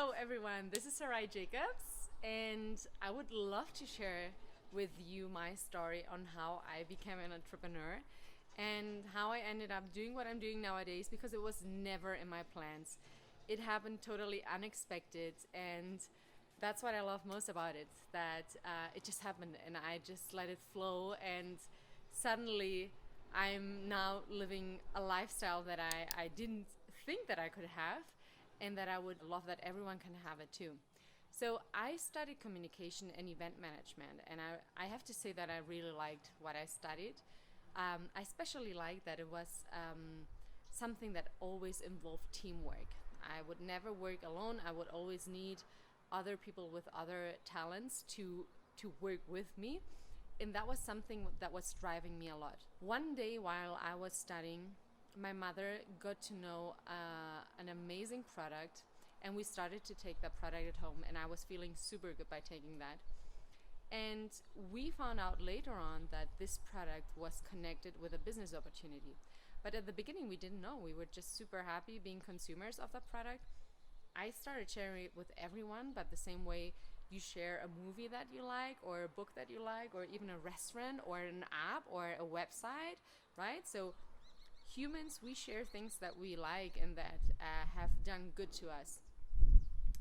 Hello, everyone. This is Sarai Jacobs, and I would love to share with you my story on how I became an entrepreneur and how I ended up doing what I'm doing nowadays because it was never in my plans. It happened totally unexpected, and that's what I love most about it that it just happened and I just let it flow, and suddenly I'm now living a lifestyle that I didn't think that I could have and that I would love that everyone can have it too. So I studied communication and event management, and I have to say that I really liked what I studied. I especially liked that it was something that always involved teamwork. I would never work alone. I would always need other people with other talents to work with me, and that was something that was driving me a lot. One day while I was studying, my mother got to know an amazing product, and we started to take that product at home, and I was feeling super good by taking that. And we found out later on that this product was connected with a business opportunity. But at the beginning, we didn't know. We were just super happy being consumers of the product. I started sharing it with everyone, but the same way you share a movie that you like, or a book that you like, or even a restaurant, or an app, or a website, right? So humans, we share things that we like and that have done good to us.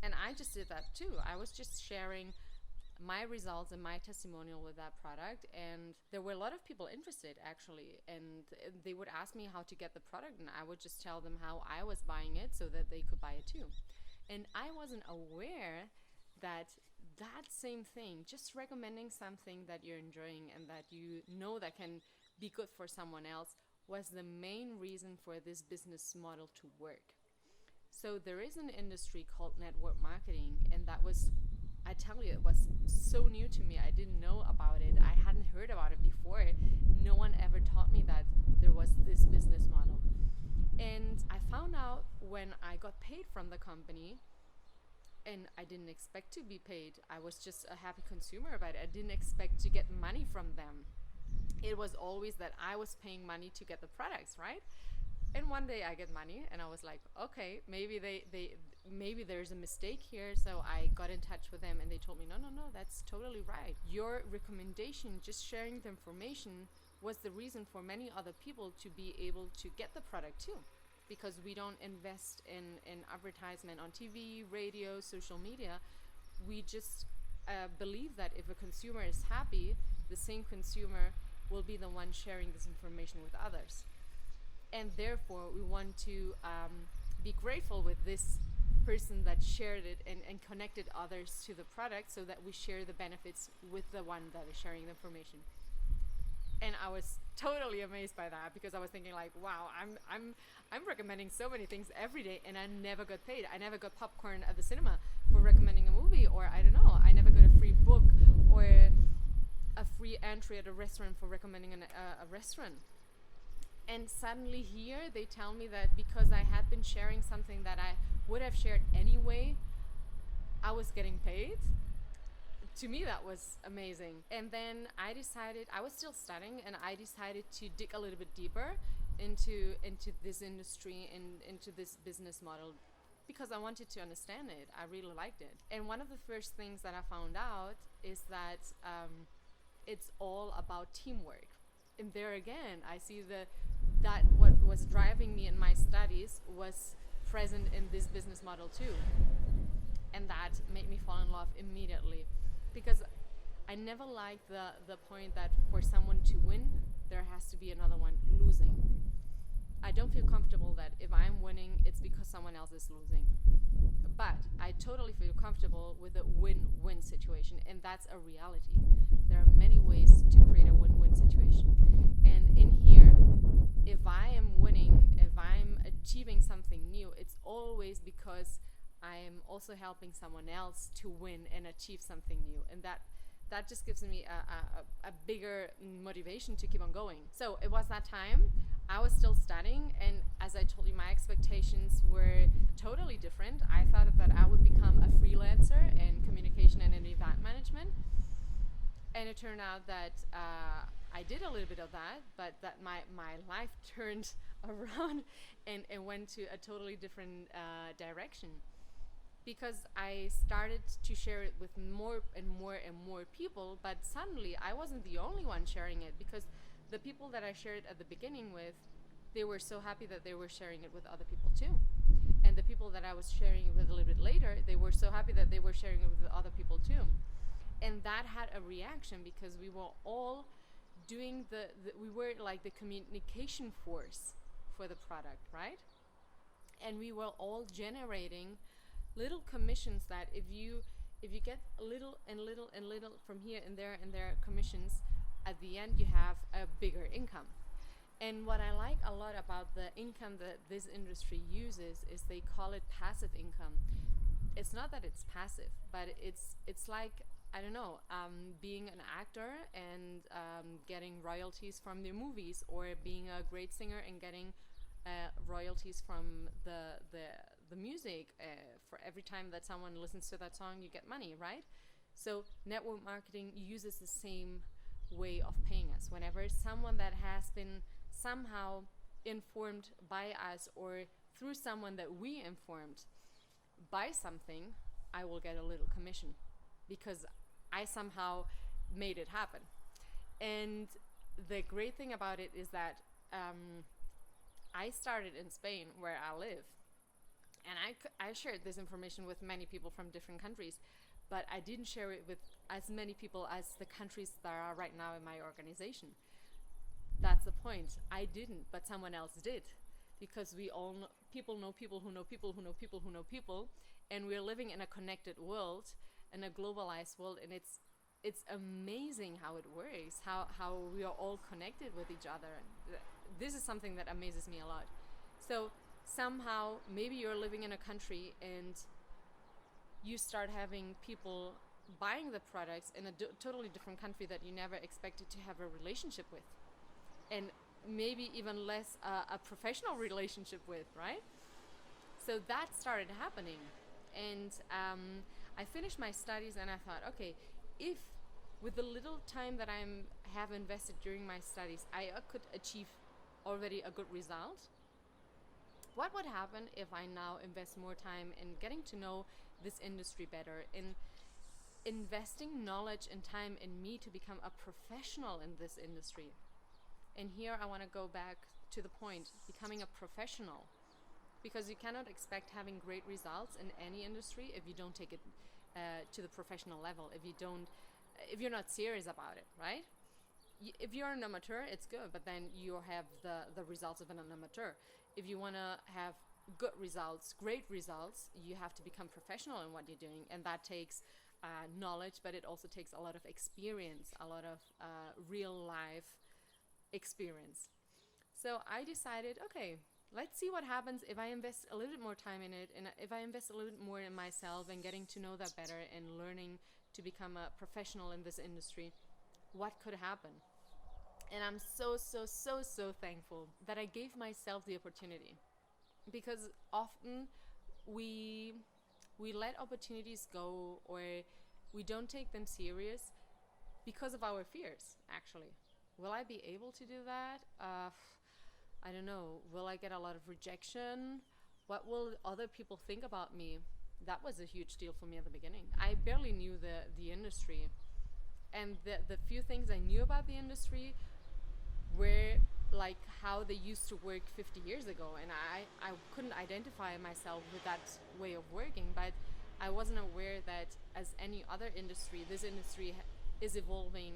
And I just did that too. I was just sharing my results and my testimonial with that product, and there were a lot of people interested actually, and they would ask me how to get the product, and I would just tell them how I was buying it so that they could buy it too. And I wasn't aware that that same thing, just recommending something that you're enjoying and that you know that can be good for someone else, was the main reason for this business model to work. So there is an industry called network marketing, and that was, I tell you, it was so new to me. I didn't know about it. I hadn't heard about it before. No one ever taught me that there was this business model. And I found out when I got paid from the company, and I didn't expect to be paid. I was just a happy consumer about it. I didn't expect to get money from them. It was always that I was paying money to get the products, right? And one day I get money, and I was like, okay, maybe there's a mistake here. So I got in touch with them, and they told me, no, that's totally right. Your recommendation, just sharing the information, was the reason for many other people to be able to get the product too. Because we don't invest in advertisement on TV, radio, social media. We just believe that if a consumer is happy, the same consumer will be the one sharing this information with others. And therefore, we want to be grateful with this person that shared it and connected others to the product, so that we share the benefits with the one that is sharing the information. And I was totally amazed by that, because I was thinking like, wow, I'm recommending so many things every day, and I never got paid. I never got popcorn at the cinema for recommending a movie, or I don't know, I never got a free book or a free entry at a restaurant for recommending a restaurant. And suddenly here they tell me that because I had been sharing something that I would have shared anyway, I was getting paid. To me, that was amazing. And then I decided, I was still studying, and I decided to dig a little bit deeper into this industry and into this business model, because I wanted to understand it. I really liked it. And one of the first things that I found out is that it's all about teamwork. And there again, I see that what was driving me in my studies was present in this business model too. And that made me fall in love immediately, because I never liked the point that for someone to win, there has to be another one losing. I don't feel comfortable that if I'm winning, it's because someone else is losing. But I totally feel comfortable with a win-win situation, and that's a reality. There are many ways to create a win-win situation. And in here, if I am winning, if I'm achieving something new, it's always because I am also helping someone else to win and achieve something new. And that just gives me a bigger motivation to keep on going. So it was that time. I was still studying, and as I told you, my expectations were totally different. I thought that I would become a freelancer in communication and in event management. And it turned out that I did a little bit of that, but that my life turned around and went to a totally different direction. because I started to share it with more and more and more people, but suddenly I wasn't the only one sharing it, because the people that I shared at the beginning with, they were so happy that they were sharing it with other people too. And the people that I was sharing it with a little bit later, they were so happy that they were sharing it with other people too. And that had a reaction, because we were all doing we were like the communication force for the product, right? And we were all generating little commissions that if you get a little and little and little from here and there commissions, at the end you have a bigger income. And what I like a lot about the income that this industry uses is they call it passive income. It's not that it's passive, but it's like, I don't know, being an actor and getting royalties from their movies, or being a great singer and getting royalties from the music. For every time that someone listens to that song, you get money, right? So network marketing uses the same way of paying us. Whenever someone that has been somehow informed by us, or through someone that we informed, buy something, I will get a little commission, because I somehow made it happen. And the great thing about it is that I started in Spain, where I live, and I shared this information with many people from different countries, but I didn't share it with as many people as the countries that are right now in my organization. That's the point. I didn't, but someone else did, because we all know, people know people who know people who know people who know people, and we're living in a connected world, in a globalized world, and it's amazing how it works, how we are all connected with each other. This is something that amazes me a lot. So somehow, maybe you're living in a country and you start having people buying the products in a totally different country that you never expected to have a relationship with, and maybe even less a professional relationship with, right? So that started happening, and I finished my studies, and I thought, okay, if with the little time that I have invested during my studies, I could achieve already a good result, what would happen if I now invest more time in getting to know this industry better, in investing knowledge and time in me to become a professional in this industry? And here I want to go back to the point, becoming a professional, because you cannot expect having great results in any industry if you don't take it to the professional level, if you're not serious about it, right? If you're an amateur, it's good, but then you have the results of an amateur. If you want to have good results, great results, you have to become professional in what you're doing, and that takes knowledge, but it also takes a lot of experience, a lot of real life experience. So I decided, okay, let's see what happens if I invest a little bit more time in it, and if I invest a little bit more in myself and getting to know that better and learning to become a professional in this industry, what could happen? And I'm so thankful that I gave myself the opportunity, because often we let opportunities go, or we don't take them serious because of our fears, actually. Will I be able to do that? I don't know. Will I get a lot of rejection? What will other people think about me? That was a huge deal for me at the beginning. I barely knew the industry. And the few things I knew about the industry were like how they used to work 50 years ago. And I couldn't identify myself with that way of working. But I wasn't aware that, as any other industry, this industry is evolving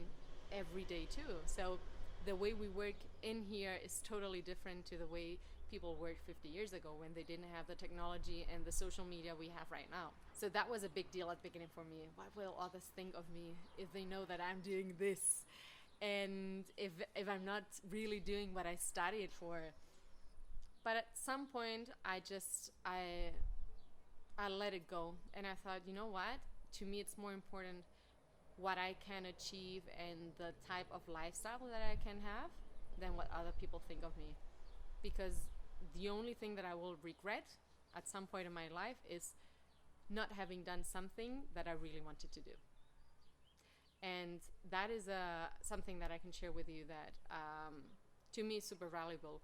every day too. So the way we work in here is totally different to the way people worked 50 years ago, when they didn't have the technology and the social media we have right now. So that was a big deal at the beginning for me. What will others think of me if they know that I'm doing this, and if I'm not really doing what I studied for? But at some point I let it go, and I thought, you know what, to me it's more important what I can achieve and the type of lifestyle that I can have than what other people think of me. Because the only thing that I will regret at some point in my life is not having done something that I really wanted to do. And that is something that I can share with you that to me is super valuable.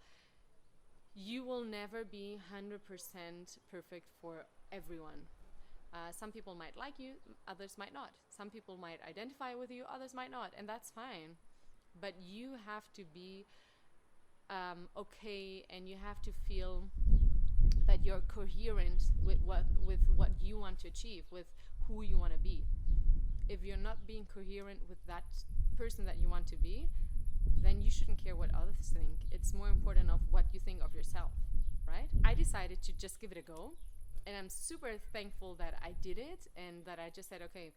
You will never be 100% perfect for everyone. Some people might like you, others might not. Some people might identify with you, others might not, and that's fine. But you have to be okay, and you have to feel that you're coherent with what you want to achieve, with who you want to be. If you're not being coherent with that person that you want to be, then you shouldn't care what others think. It's more important of what you think of yourself, right? I decided to just give it a go, and I'm super thankful that I did it, and that I just said, okay,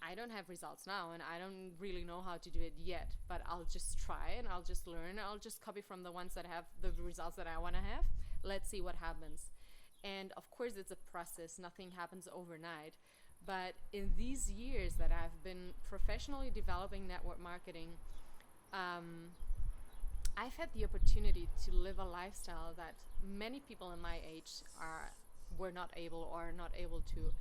I don't have results now, and I don't really know how to do it yet, but I'll just try, and I'll just learn. I'll just copy from the ones that have the results that I want to have. Let's see what happens. And of course, it's a process. Nothing happens overnight. But in these years that I've been professionally developing network marketing, I've had the opportunity to live a lifestyle that many people in my age were not able or are not able to.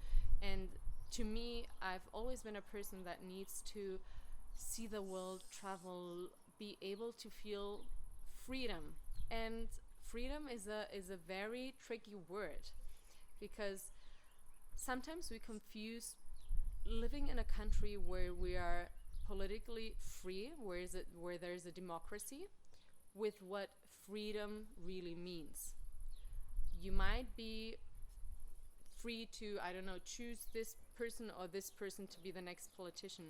And to me, I've always been a person that needs to see the world, travel, be able to feel freedom. And freedom is a very tricky word, because sometimes we confuse living in a country where we are politically free, where there's a democracy, with what freedom really means. You might be free to, I don't know, choose this person or this person to be the next politician,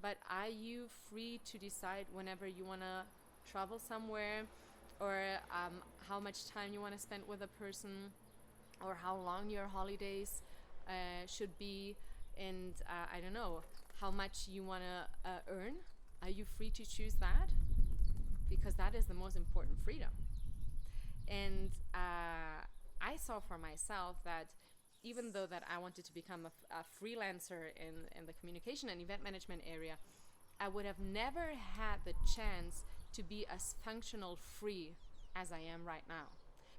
but are you free to decide whenever you want to travel somewhere, or how much time you want to spend with a person, or how long your holidays should be, and I don't know, how much you want to earn? Are you free to choose that? Because that is the most important freedom. And I saw for myself that even though that I wanted to become a freelancer in the communication and event management area, I would have never had the chance to be as functional free as I am right now,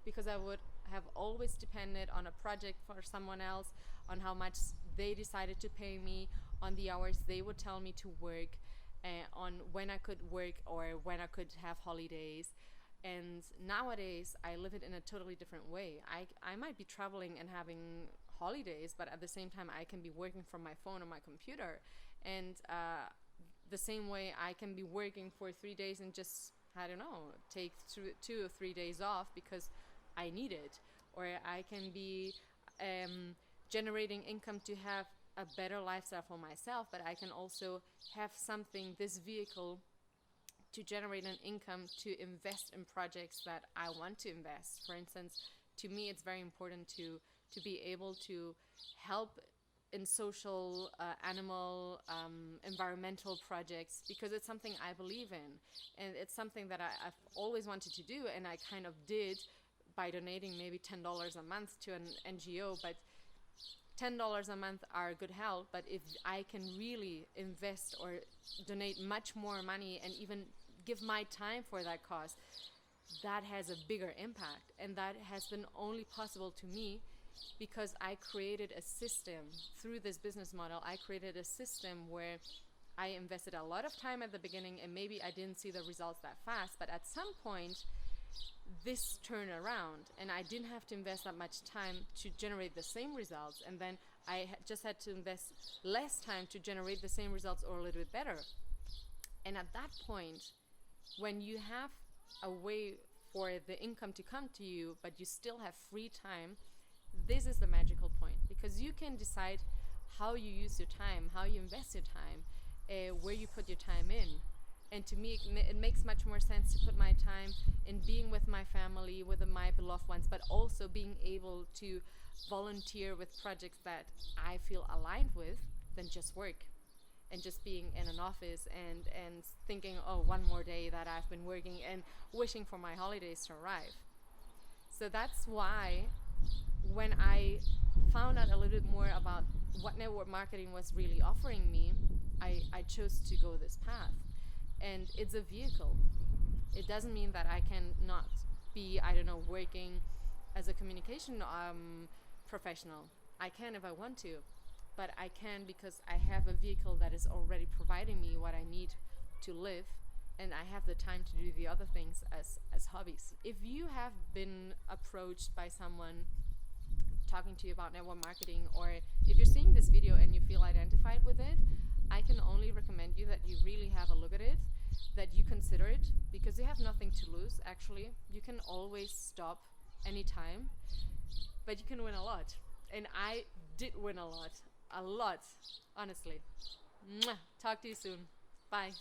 because I would have always depended on a project for someone else, on how much they decided to pay me, on the hours they would tell me to work, on when I could work or when I could have holidays. And nowadays I live it in a totally different way. I might be traveling and having holidays, but at the same time I can be working from my phone or my computer. And the same way I can be working for 3 days and just, I don't know, take 2 or 3 days off because I need it. Or I can be generating income to have a better lifestyle for myself, but I can also have something, this vehicle, to generate an income to invest in projects that I want to invest. For instance, to me it's very important to be able to help in social, animal, environmental projects, because it's something I believe in, and it's something that I've always wanted to do, and I kind of did by donating maybe $10 a month to an NGO. But $10 a month are good help, but if I can really invest or donate much more money and even give my time for that cause, that has a bigger impact. And that has been only possible to me because I created a system through this business model. I created a system where I invested a lot of time at the beginning, and maybe I didn't see the results that fast, but at some point this turned around and I didn't have to invest that much time to generate the same results, and then I just had to invest less time to generate the same results or a little bit better. And at that point, when you have a way for the income to come to you but you still have free time, this is the magical point, because you can decide how you use your time, how you invest your time, where you put your time in. And to me, it makes much more sense to put my time in being with my family, with my beloved ones, but also being able to volunteer with projects that I feel aligned with, than just work and just being in an office and thinking, oh, one more day that I've been working, and wishing for my holidays to arrive. So that's why when I found out a little bit more about what network marketing was really offering me, I chose to go this path. And it's a vehicle. It doesn't mean that I can not be, I don't know, working as a communication professional. I can if I want to, but I can because I have a vehicle that is already providing me what I need to live, and I have the time to do the other things as hobbies. If you have been approached by someone talking to you about network marketing, or if you're seeing this video and you feel identified with it, I can only recommend you that you really have a look at it, that you consider it, because you have nothing to lose. Actually, you can always stop anytime, but you can win a lot. And I did win a lot, honestly. Mwah. Talk to you soon. Bye.